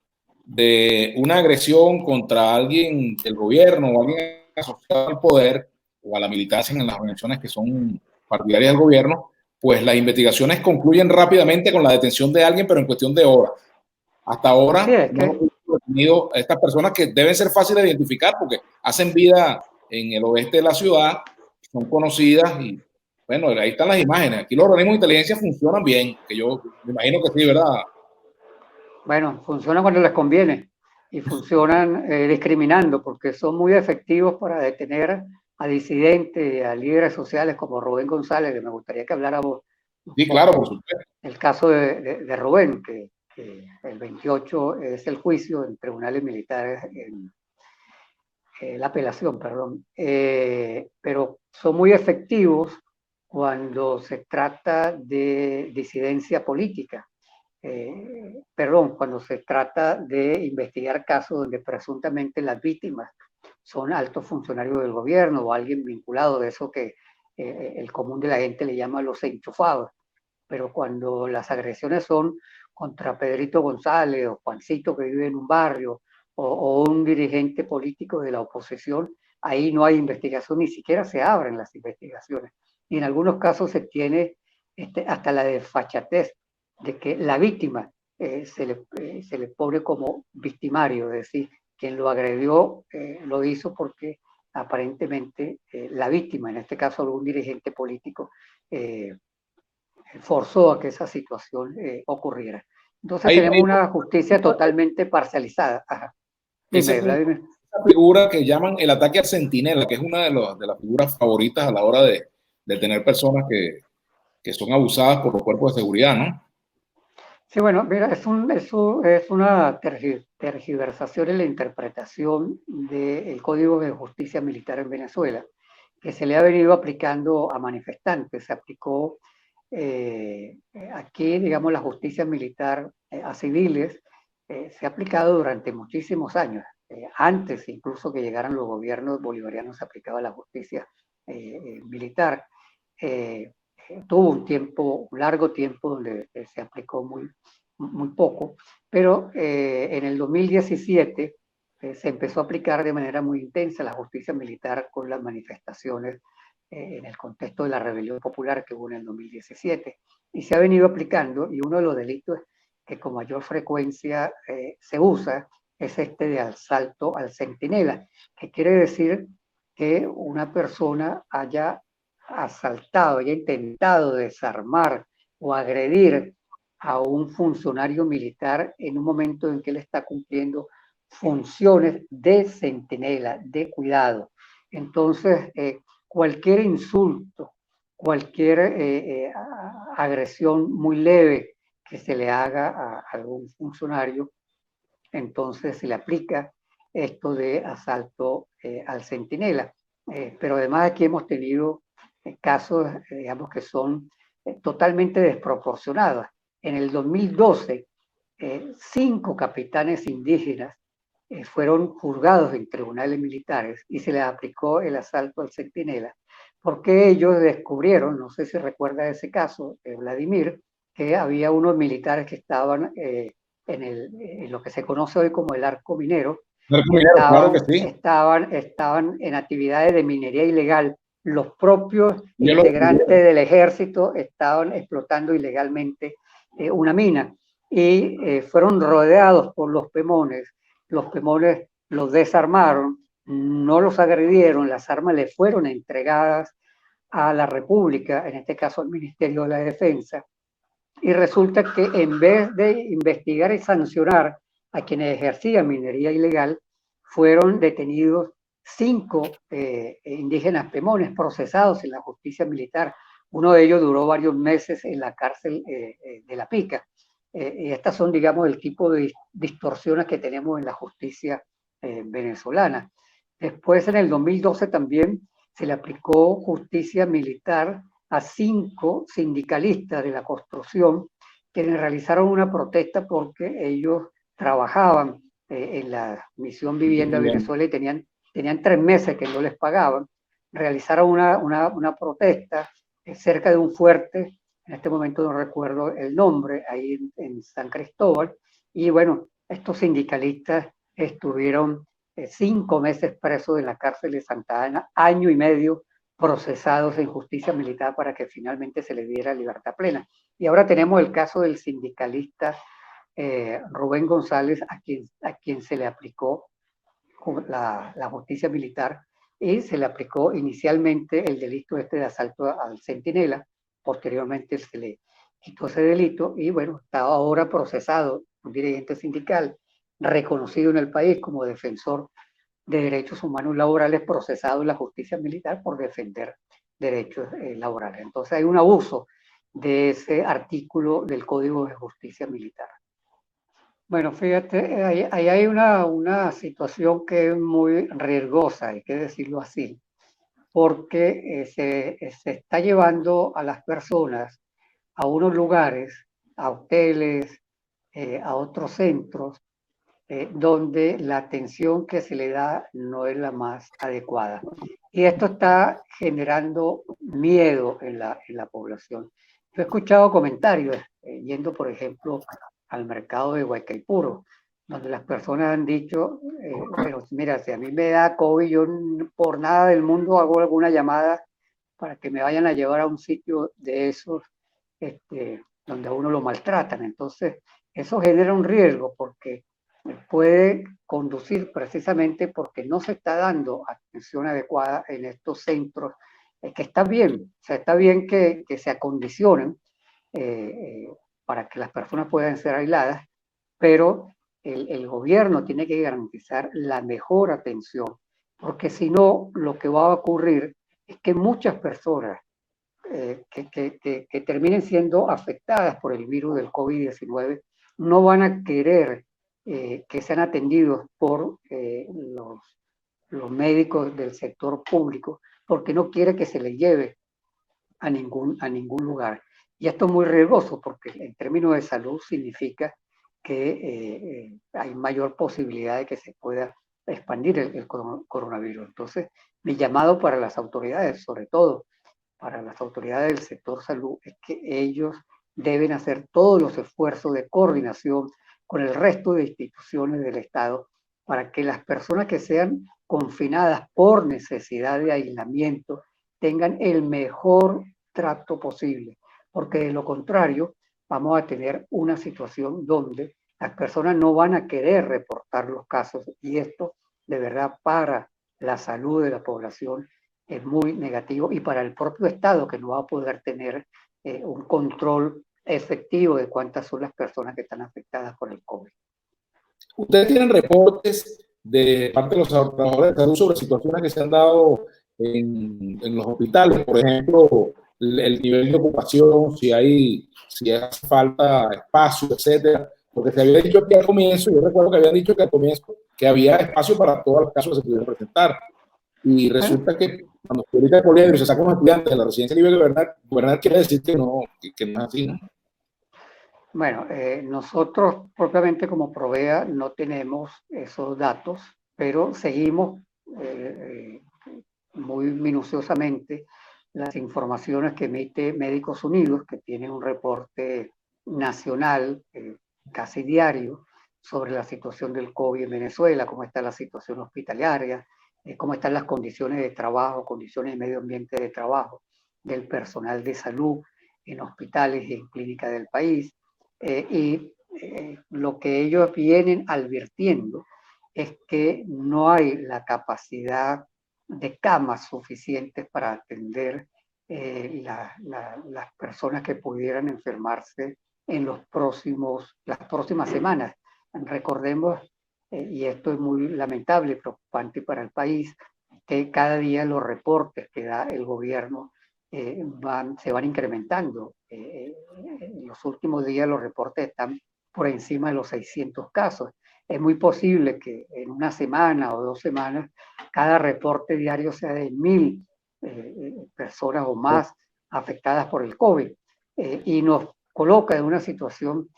de una agresión contra alguien del gobierno o alguien asociado al poder o a la militancia en las organizaciones que son partidarias del gobierno, pues las investigaciones concluyen rápidamente con la detención de alguien, pero en cuestión de horas. Hasta ahora no hemos detenido a estas personas que deben ser fáciles de identificar porque hacen vida en el oeste de la ciudad, son conocidas y bueno, ahí están las imágenes. Aquí los organismos de inteligencia funcionan bien, que yo me imagino que sí, ¿verdad? Bueno, funcionan cuando les conviene y funcionan discriminando porque son muy efectivos para detener a disidentes, a líderes sociales como Rubén González, que me gustaría que habláramos un Sí, claro, por poco supuesto. el caso de Rubén, que el 28 es el juicio en tribunales militares, la apelación, perdón, pero son muy efectivos cuando se trata de disidencia política. Cuando se trata de investigar casos donde presuntamente las víctimas son altos funcionarios del gobierno o alguien vinculado de eso que el común de la gente le llama los enchufados. Pero cuando las agresiones son contra Pedrito González o Juancito que vive en un barrio o un dirigente político de la oposición, ahí no hay investigación, ni siquiera se abren las investigaciones. Y en algunos casos se tiene hasta la desfachatez de que la víctima se le pone como victimario, es decir, quien lo agredió lo hizo porque aparentemente la víctima, en este caso algún dirigente político, forzó a que esa situación ocurriera. Entonces tenemos una justicia totalmente parcializada. Ajá. Dime, Vladimir. Esa figura que llaman el ataque al centinela, que es una de las figuras favoritas a la hora de tener personas que son abusadas por los cuerpos de seguridad, ¿no? Sí, bueno, mira, es una tergiversación en la interpretación del Código de Justicia Militar en Venezuela, que se le ha venido aplicando a manifestantes. Se aplicó aquí, digamos, la justicia militar a civiles, se ha aplicado durante muchísimos años. Antes incluso que llegaran los gobiernos bolivarianos se aplicaba la justicia militar. Tuvo un largo tiempo donde se aplicó muy poco, pero en el 2017 se empezó a aplicar de manera muy intensa la justicia militar con las manifestaciones en el contexto de la rebelión popular que hubo en el 2017 y se ha venido aplicando, y uno de los delitos que con mayor frecuencia se usa es este de asalto al centinela, que quiere decir que una persona haya asaltado, haya intentado desarmar o agredir a un funcionario militar en un momento en que él está cumpliendo funciones de centinela, de cuidado. Entonces, cualquier insulto, cualquier agresión muy leve que se le haga a algún funcionario, entonces se le aplica esto de asalto al centinela. Pero además aquí hemos tenido casos, digamos, que son totalmente desproporcionados. En el 2012, 5 capitanes indígenas fueron juzgados en tribunales militares y se les aplicó el asalto al centinela, porque ellos descubrieron, no sé si recuerda ese caso, Vladimir, que había unos militares que estaban en lo que se conoce hoy como el arco minero, Claro que sí. estaban en actividades de minería ilegal. Los propios integrantes del ejército estaban explotando ilegalmente una mina y fueron rodeados por los pemones. Los pemones los desarmaron, no los agredieron, las armas les fueron entregadas a la República, en este caso al Ministerio de la Defensa, y resulta que en vez de investigar y sancionar a quienes ejercían minería ilegal, fueron detenidos 5 indígenas pemones procesados en la justicia militar. Uno de ellos duró varios meses en la cárcel de La Pica. Y estas son, digamos, el tipo de distorsiones que tenemos en la justicia venezolana. Después, en el 2012 también se le aplicó justicia militar a 5 sindicalistas de la construcción quienes realizaron una protesta porque ellos trabajaban en la Misión Vivienda Venezuela y tenían 3 meses que no les pagaban. Realizaron una protesta cerca de un fuerte, en este momento no recuerdo el nombre, ahí en San Cristóbal, y bueno, estos sindicalistas estuvieron 5 meses presos en la cárcel de Santa Ana, año y medio procesados en justicia militar para que finalmente se les diera libertad plena. Y ahora tenemos el caso del sindicalista Rubén González, a quien se le aplicó la justicia militar y se le aplicó inicialmente el delito de asalto al centinela, posteriormente se le quitó ese delito y bueno, está ahora procesado, un dirigente sindical reconocido en el país como defensor de derechos humanos laborales, procesado en la justicia militar por defender derechos laborales. Entonces hay un abuso de ese artículo del Código de Justicia Militar. Bueno, fíjate, ahí hay una situación que es muy riesgosa, hay que decirlo así, porque se está llevando a las personas a unos lugares, a hoteles, a otros centros, donde la atención que se le da no es la más adecuada. Y esto está generando miedo en la población. Yo he escuchado comentarios, yendo por ejemplo al mercado de Guaycaipuro, donde las personas han dicho, bueno, mira, si a mí me da COVID, yo por nada del mundo hago alguna llamada para que me vayan a llevar a un sitio de esos donde a uno lo maltratan. Entonces, eso genera un riesgo porque puede conducir precisamente porque no se está dando atención adecuada en estos centros, que está bien, o sea, está bien que se acondicionen para que las personas puedan ser aisladas, pero el gobierno tiene que garantizar la mejor atención, porque si no, lo que va a ocurrir es que muchas personas que terminen siendo afectadas por el virus del COVID-19 no van a querer que sean atendidos por los médicos del sector público, porque no quiere que se les lleve a ningún lugar. Y esto es muy riesgoso porque en términos de salud significa que hay mayor posibilidad de que se pueda expandir el coronavirus. Entonces, mi llamado para las autoridades, sobre todo para las autoridades del sector salud, es que ellos deben hacer todos los esfuerzos de coordinación con el resto de instituciones del Estado para que las personas que sean confinadas por necesidad de aislamiento tengan el mejor trato posible, porque de lo contrario vamos a tener una situación donde las personas no van a querer reportar los casos y esto de verdad para la salud de la población es muy negativo y para el propio Estado que no va a poder tener un control efectivo de cuántas son las personas que están afectadas por el COVID. ¿Ustedes tienen reportes de parte de los trabajadores de salud sobre situaciones que se han dado en los hospitales? Por ejemplo, el nivel de ocupación, si hace falta espacio, etcétera. Porque se había dicho aquí al comienzo, yo recuerdo que habían dicho que al comienzo que había espacio para todos los casos que se pudieran presentar. Y resulta que cuando se publica el poliedro y se sacan los estudiantes de la residencia libre de gobernar quiere decir que no es así, ¿no? Bueno, nosotros propiamente como Provea no tenemos esos datos, pero seguimos muy minuciosamente las informaciones que emite Médicos Unidos, que tiene un reporte nacional casi diario sobre la situación del COVID en Venezuela, cómo está la situación hospitalaria, cómo están las condiciones de trabajo, condiciones de medio ambiente de trabajo del personal de salud en hospitales y en clínicas del país. Lo que ellos vienen advirtiendo es que no hay la capacidad de camas suficientes para atender las personas que pudieran enfermarse en las próximas semanas. Recordemos, y esto es muy lamentable y preocupante para el país, que cada día los reportes que da el gobierno se van incrementando. En los últimos días los reportes están por encima de los 600 casos. Es muy posible que en una semana o 2 semanas cada reporte diario sea de 1000 personas o más afectadas por el COVID, y nos coloca en una situación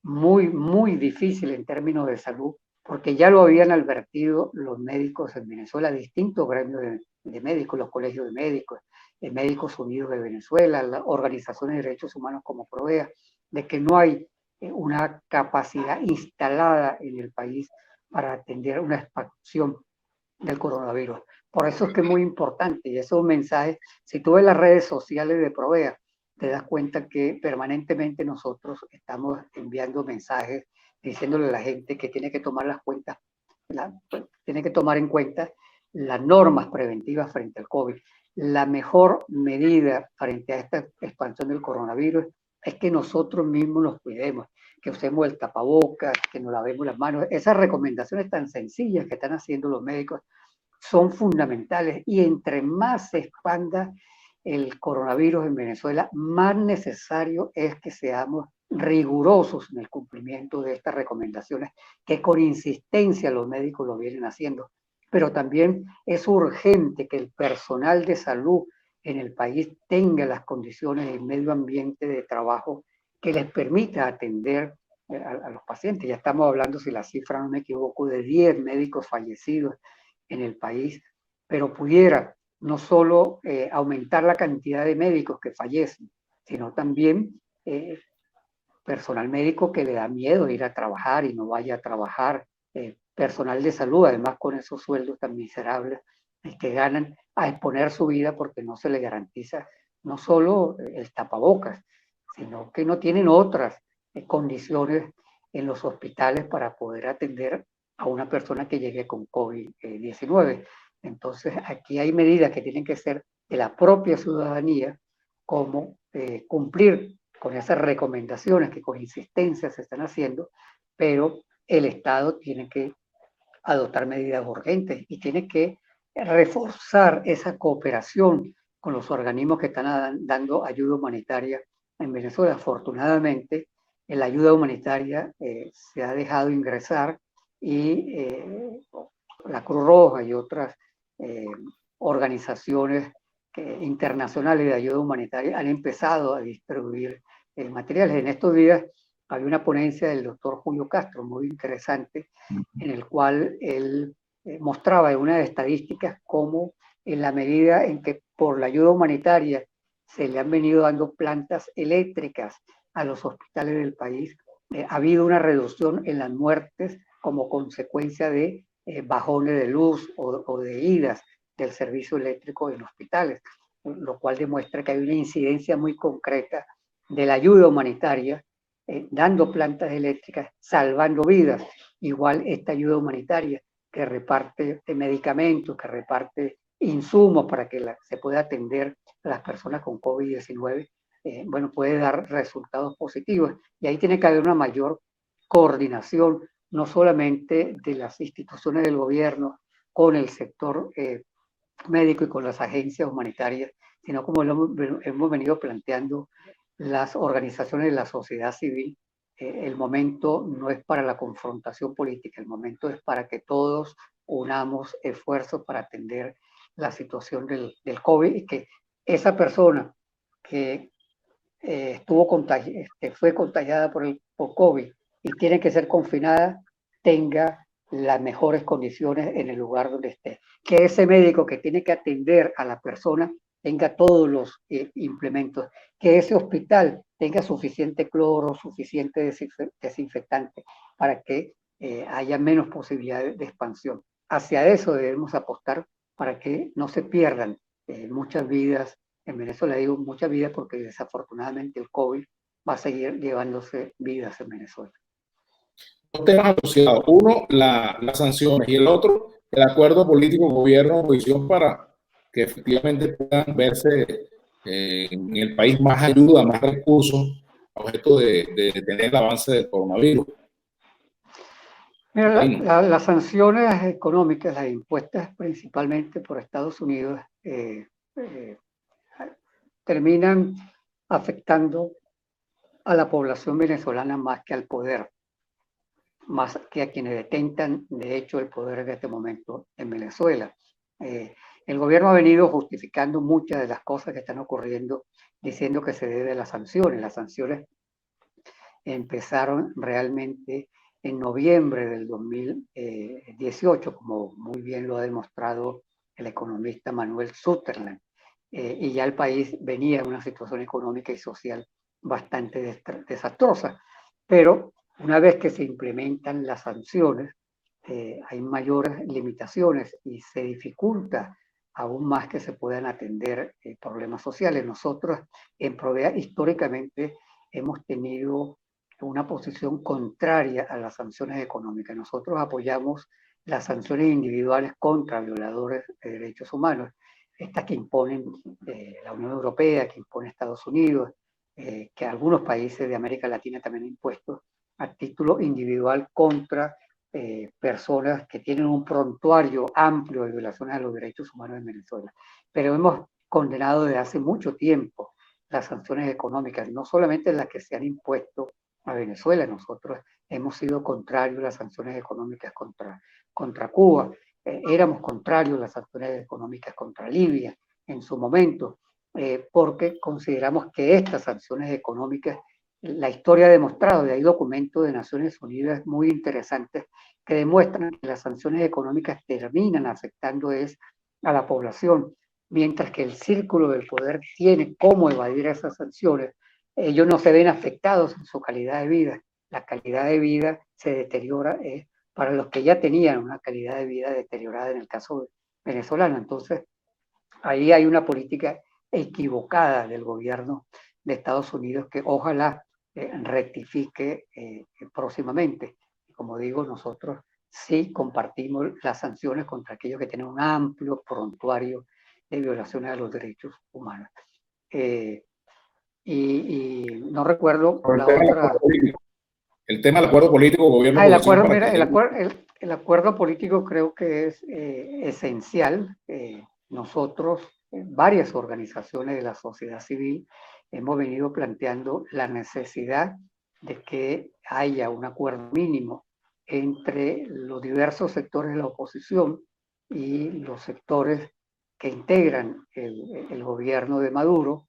muy, muy difícil en términos de salud, porque ya lo habían advertido los médicos en Venezuela, distintos gremios de médicos, los colegios de médicos, Médicos Unidos de Venezuela, las organizaciones de derechos humanos como PROVEA, de que no hay una capacidad instalada en el país para atender una expansión del coronavirus. Por eso es que es muy importante, y esos mensajes, si tú ves las redes sociales de Provea, te das cuenta que permanentemente nosotros estamos enviando mensajes diciéndole a la gente que tiene que tomar las cuentas, tiene que tomar en cuenta las normas preventivas frente al COVID. La mejor medida frente a esta expansión del coronavirus es que nosotros mismos nos cuidemos, que usemos el tapabocas, que nos lavemos las manos. Esas recomendaciones tan sencillas que están haciendo los médicos son fundamentales, y entre más se expanda el coronavirus en Venezuela, más necesario es que seamos rigurosos en el cumplimiento de estas recomendaciones, que con insistencia los médicos lo vienen haciendo. Pero también es urgente que el personal de salud en el país tenga las condiciones y medio ambiente de trabajo que les permita atender a los pacientes. Ya estamos hablando, si la cifra no me equivoco, de 10 médicos fallecidos en el país, pero pudiera no solo aumentar la cantidad de médicos que fallecen, sino también personal médico que le da miedo ir a trabajar y no vaya a trabajar, personal de salud, además con esos sueldos tan miserables que ganan, a exponer su vida porque no se le garantiza no solo el tapabocas, sino que no tienen otras condiciones en los hospitales para poder atender a una persona que llegue con COVID-19. Entonces, aquí hay medidas que tienen que ser de la propia ciudadanía, como cumplir con esas recomendaciones que con insistencia se están haciendo, pero el Estado tiene que adoptar medidas urgentes y tiene que reforzar esa cooperación con los organismos que están dando ayuda humanitaria en Venezuela. Afortunadamente, la ayuda humanitaria se ha dejado ingresar, y la Cruz Roja y otras organizaciones internacionales de ayuda humanitaria han empezado a distribuir materiales. En estos días había una ponencia del doctor Julio Castro muy interesante, en el cual él mostraba en unas estadísticas cómo, en la medida en que por la ayuda humanitaria se le han venido dando plantas eléctricas a los hospitales del país, ha habido una reducción en las muertes como consecuencia de bajones de luz o de idas del servicio eléctrico en hospitales, lo cual demuestra que hay una incidencia muy concreta de la ayuda humanitaria, dando plantas eléctricas, salvando vidas. Igual esta ayuda humanitaria que reparte medicamentos, que reparte insumos para que se pueda atender a las personas con COVID-19, bueno, puede dar resultados positivos. Y ahí tiene que haber una mayor coordinación, no solamente de las instituciones del gobierno con el sector médico y con las agencias humanitarias, sino como hemos venido planteando las organizaciones de la sociedad civil. El momento no es para la confrontación política, el momento es para que todos unamos esfuerzos para atender la situación del COVID, y que esa persona que fue contagiada por COVID y tiene que ser confinada tenga las mejores condiciones en el lugar donde esté. Que ese médico que tiene que atender a la persona tenga todos los implementos, que ese hospital tenga suficiente cloro, suficiente desinfectante para que haya menos posibilidades de expansión. Hacia eso debemos apostar para que no se pierdan muchas vidas. En Venezuela digo muchas vidas porque desafortunadamente el COVID va a seguir llevándose vidas en Venezuela. Dos temas asociados. Uno, las sanciones, y el otro, el acuerdo político-gobierno-oposición para que efectivamente puedan verse en el país más ayuda, más recursos a objeto de detener el avance del coronavirus. Mira, las sanciones económicas, las impuestas principalmente por Estados Unidos, terminan afectando a la población venezolana más que al poder, más que a quienes detentan, de hecho, el poder en este momento en Venezuela. El gobierno ha venido justificando muchas de las cosas que están ocurriendo, diciendo que se debe a las sanciones. Las sanciones empezaron realmente en noviembre del 2018, como muy bien lo ha demostrado el economista Manuel Suterland. Y ya el país venía en una situación económica y social bastante desastrosa. Pero una vez que se implementan las sanciones, hay mayores limitaciones y se dificulta aún más que se puedan atender problemas sociales. Nosotros en Provea históricamente hemos tenido una posición contraria a las sanciones económicas. Nosotros apoyamos las sanciones individuales contra violadores de derechos humanos, estas que imponen la Unión Europea, que impone Estados Unidos, que algunos países de América Latina también han impuesto a título individual contra personas que tienen un prontuario amplio de violaciones a los derechos humanos en Venezuela. Pero hemos condenado desde hace mucho tiempo las sanciones económicas, no solamente las que se han impuesto a Venezuela. Nosotros hemos sido contrarios a las sanciones económicas contra Cuba, éramos contrarios a las sanciones económicas contra Libia en su momento, porque consideramos que estas sanciones económicas, la historia ha demostrado, y hay documentos de Naciones Unidas muy interesantes que demuestran que las sanciones económicas terminan afectando a la población, mientras que el círculo del poder tiene cómo evadir esas sanciones. Ellos no se ven afectados en su calidad de vida. La calidad de vida se deteriora para los que ya tenían una calidad de vida deteriorada en el caso venezolano. Entonces, ahí hay una política equivocada del gobierno de Estados Unidos que ojalá rectifique próximamente. Y como digo, nosotros sí compartimos las sanciones contra aquellos que tienen un amplio prontuario de violaciones a los derechos humanos. Y no recuerdo la otra. El tema del acuerdo político gobierno el acuerdo, mira, el acuerdo político creo que es esencial. Nosotros, varias organizaciones de la sociedad civil, hemos venido planteando la necesidad de que haya un acuerdo mínimo entre los diversos sectores de la oposición y los sectores que integran el gobierno de Maduro,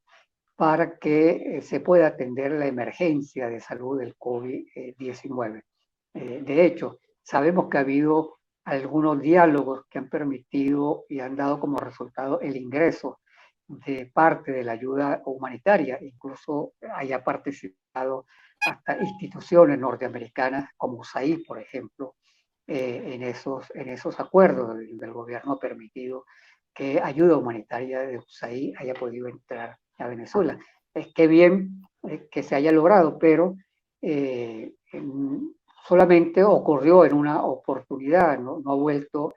para que se pueda atender la emergencia de salud del COVID-19. De hecho, sabemos que ha habido algunos diálogos que han permitido y han dado como resultado el ingreso de parte de la ayuda humanitaria, incluso haya participado hasta instituciones norteamericanas como USAID, por ejemplo, en esos acuerdos del gobierno ha permitido que ayuda humanitaria de USAID haya podido entrar a Venezuela. Es que bien que se haya logrado, pero solamente ocurrió en una oportunidad, no ha vuelto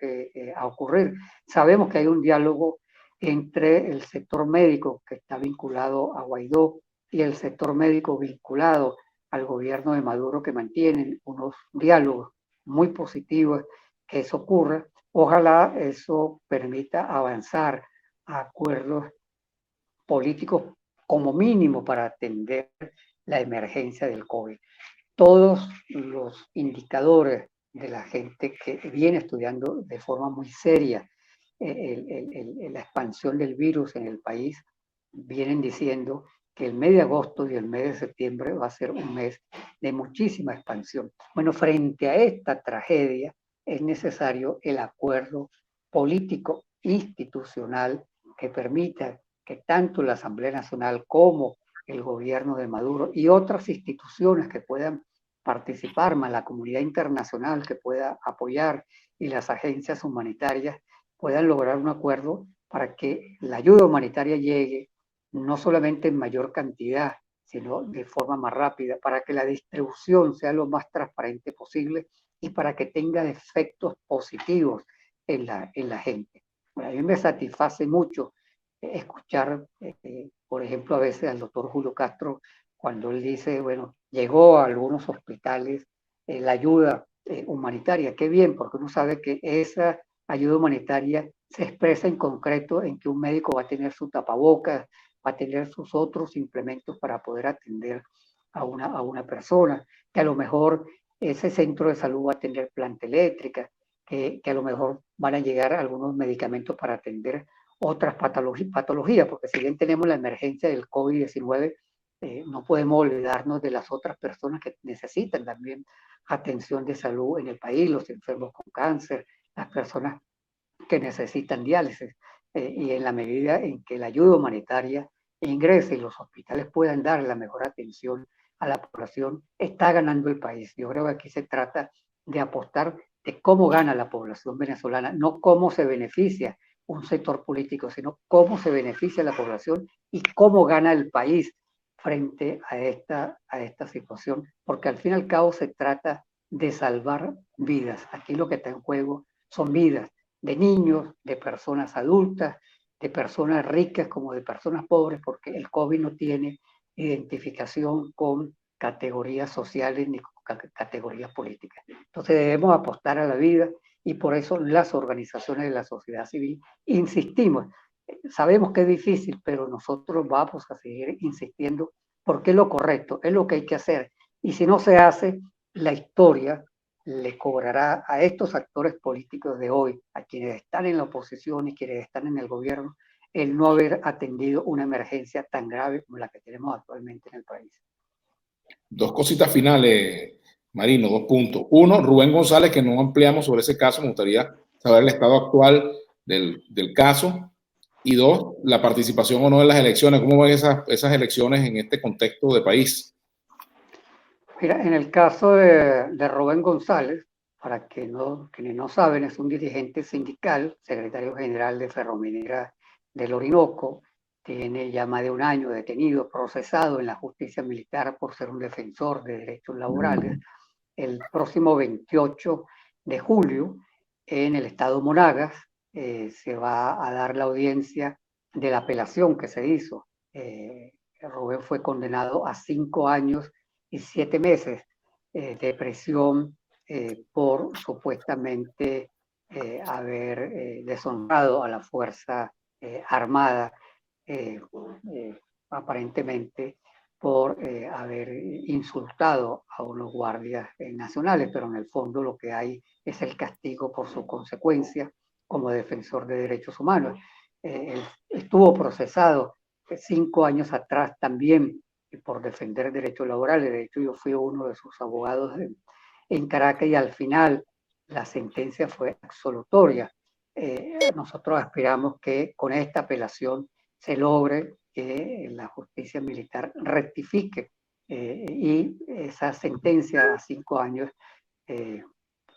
a ocurrir. Sabemos que hay un diálogo entre el sector médico que está vinculado a Guaidó y el sector médico vinculado al gobierno de Maduro, que mantienen unos diálogos muy positivos, que eso ocurra. Ojalá eso permita avanzar a acuerdos políticos como mínimo para atender la emergencia del COVID. Todos los indicadores de la gente que viene estudiando de forma muy seria la expansión del virus en el país vienen diciendo que el mes de agosto y el mes de septiembre va a ser un mes de muchísima expansión. Bueno, frente a esta tragedia es necesario el acuerdo político institucional que permita que tanto la Asamblea Nacional como el gobierno de Maduro y otras instituciones que puedan participar, más la comunidad internacional que pueda apoyar y las agencias humanitarias puedan lograr un acuerdo para que la ayuda humanitaria llegue no solamente en mayor cantidad, sino de forma más rápida, para que la distribución sea lo más transparente posible y para que tenga efectos positivos en la gente. Bueno, a mí me satisface mucho escuchar, por ejemplo, a veces al doctor Julio Castro, cuando él dice, bueno, llegó a algunos hospitales la ayuda humanitaria. Qué bien, porque uno sabe que esa ayuda humanitaria se expresa en concreto en que un médico va a tener su tapabocas, va a tener sus otros implementos para poder atender a una persona, que a lo mejor ese centro de salud va a tener planta eléctrica, que a lo mejor van a llegar algunos medicamentos para atender otras patologías, porque si bien tenemos la emergencia del COVID-19, no podemos olvidarnos de las otras personas que necesitan también atención de salud en el país, los enfermos con cáncer, las personas que necesitan diálisis. Y en la medida en que la ayuda humanitaria ingrese y los hospitales puedan dar la mejor atención a la población, está ganando el país. Yo creo que aquí se trata de apostar de cómo gana la población venezolana, no cómo se beneficia un sector político, sino cómo se beneficia la población y cómo gana el país frente a esta situación, porque al fin y al cabo se trata de salvar vidas. Aquí lo que está en juego son vidas de niños, de personas adultas, de personas ricas como de personas pobres, porque el COVID no tiene identificación con categorías sociales ni con categorías políticas. Entonces debemos apostar a la vida y por eso las organizaciones de la sociedad civil insistimos. Sabemos que es difícil, pero nosotros vamos a seguir insistiendo porque es lo correcto, es lo que hay que hacer. Y si no se hace, la historia le cobrará a estos actores políticos de hoy, a quienes están en la oposición y quienes están en el gobierno, el no haber atendido una emergencia tan grave como la que tenemos actualmente en el país. Dos cositas finales, Marino, dos puntos. Uno, Rubén González, que no ampliamos sobre ese caso, me gustaría saber el estado actual del caso. Y dos, la participación o no en las elecciones. ¿Cómo ven esas elecciones en este contexto de país? Mira, en el caso de Rubén González, para quienes no saben, es un dirigente sindical, secretario general de Ferrominera del Orinoco, tiene ya más de un año detenido, procesado en la justicia militar por ser un defensor de derechos laborales. El próximo 28 de julio, en el estado Monagas, se va a dar la audiencia de la apelación que se hizo. Rubén fue condenado a 5 años y 7 meses de prisión por supuestamente haber deshonrado a la Fuerza Armada, eh, aparentemente por haber insultado a unos guardias nacionales, pero en el fondo lo que hay es el castigo por su consecuencia como defensor de derechos humanos. Él estuvo procesado 5 años atrás también por defender derechos laborales. De hecho, yo fui uno de sus abogados en Caracas y al final la sentencia fue absolutoria. Nosotros aspiramos que con esta apelación se logre que la justicia militar rectifique y esa sentencia a 5 años,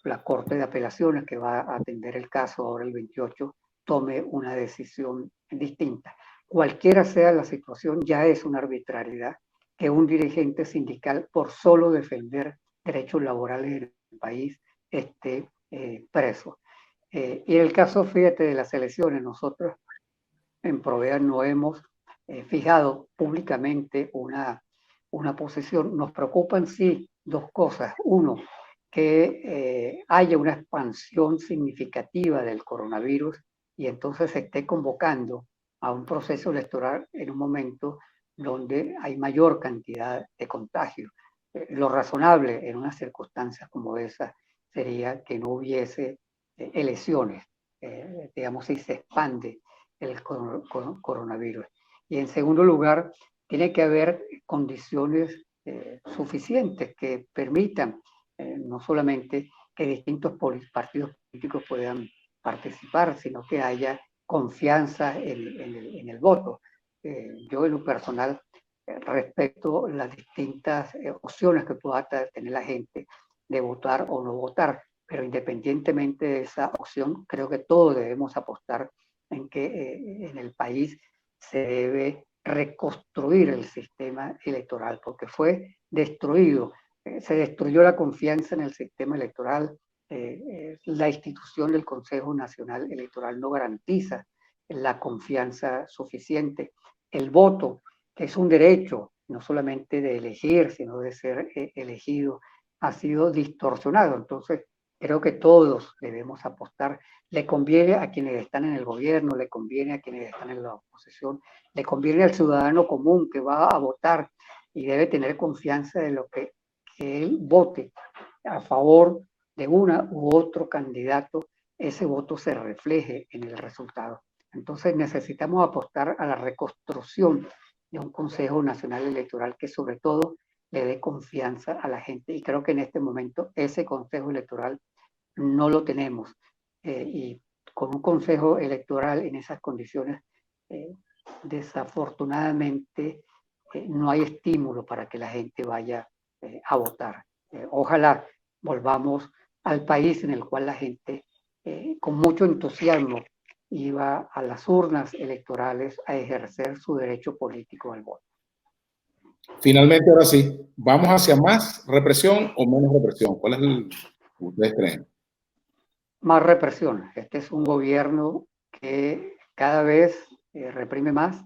la Corte de Apelaciones que va a atender el caso ahora el 28, tome una decisión distinta. Cualquiera sea la situación, ya es una arbitrariedad que un dirigente sindical, por solo defender derechos laborales en el país, esté preso. Y en el caso, fíjate, de las elecciones, nosotros en Provea no hemos fijado públicamente una posición. Nos preocupan, sí, dos cosas. Uno, que haya una expansión significativa del coronavirus y entonces se esté convocando a un proceso electoral en un momento donde hay mayor cantidad de contagios. Lo razonable en unas circunstancias como esa sería que no hubiese elecciones, digamos, si se expande el coronavirus. Y en segundo lugar, tiene que haber condiciones suficientes que permitan no solamente que distintos partidos políticos puedan participar, sino que haya confianza en el voto. Yo en lo personal respeto las distintas opciones que pueda tener la gente de votar o no votar, pero independientemente de esa opción, creo que todos debemos apostar en que en el país se debe reconstruir el sistema electoral, porque fue destruido. Se destruyó la confianza en el sistema electoral. La institución del Consejo Nacional Electoral no garantiza la confianza suficiente. El voto, que es un derecho, no solamente de elegir, sino de ser elegido, ha sido distorsionado. Entonces, creo que todos debemos apostar. Le conviene a quienes están en el gobierno, le conviene a quienes están en la oposición, le conviene al ciudadano común que va a votar y debe tener confianza de lo que él vote a favor de una u otro candidato, ese voto se refleje en el resultado. Entonces necesitamos apostar a la reconstrucción de un Consejo Nacional Electoral que sobre todo le dé confianza a la gente. Y creo que en este momento ese Consejo Electoral no lo tenemos. Y con un Consejo Electoral en esas condiciones, desafortunadamente no hay estímulo para que la gente vaya a votar. Ojalá volvamos al país en el cual la gente con mucho entusiasmo iba a las urnas electorales a ejercer su derecho político al voto. Finalmente, ahora sí, ¿vamos hacia más represión o menos represión? ¿Cuál es el que ustedes creen? Más represión. Este es un gobierno que cada vez reprime más,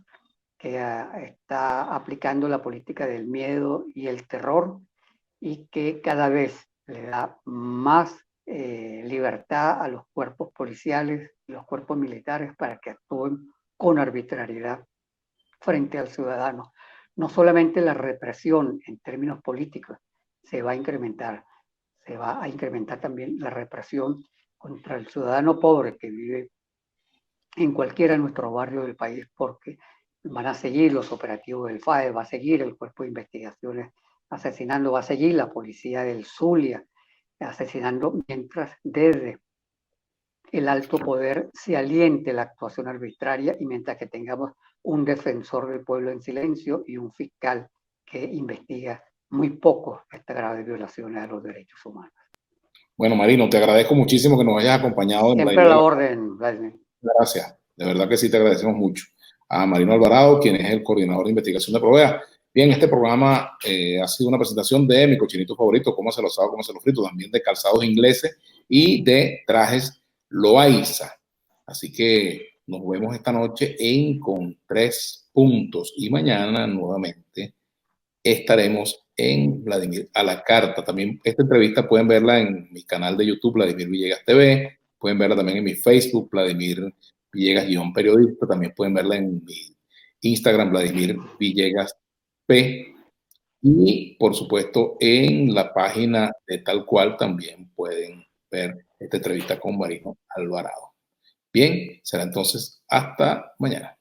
que está aplicando la política del miedo y el terror y que cada vez le da más libertad a los cuerpos policiales y los cuerpos militares para que actúen con arbitrariedad frente al ciudadano. No solamente la represión en términos políticos se va a incrementar también la represión contra el ciudadano pobre que vive en cualquiera de nuestros barrios del país, porque van a seguir los operativos del FAE, va a seguir el Cuerpo de Investigaciones asesinando, va a seguir la policía del Zulia asesinando, mientras desde el alto poder se aliente la actuación arbitraria y mientras que tengamos un defensor del pueblo en silencio y un fiscal que investiga muy poco estas graves violaciones a los derechos humanos. Bueno, Marino, te agradezco muchísimo que nos hayas acompañado. Siempre a la orden, Vladimir. Gracias, de verdad que sí, te agradecemos mucho. A Marino Alvarado, quien es el coordinador de investigación de Provea. Bien, este programa ha sido una presentación de mi cochinito favorito, cómo se lo asado, cómo se lo frito, también de calzados ingleses y de trajes Loaiza. Así que nos vemos esta noche en Con Tres Puntos y mañana nuevamente estaremos en Vladimir a la Carta. También esta entrevista pueden verla en mi canal de YouTube, Vladimir Villegas TV. Pueden verla también en mi Facebook, Vladimir Villegas-periodista. También pueden verla en mi Instagram, Vladimir Villegas P. Y, por supuesto, en la página de Tal Cual también pueden ver esta entrevista con Marino Alvarado. Bien, será entonces hasta mañana.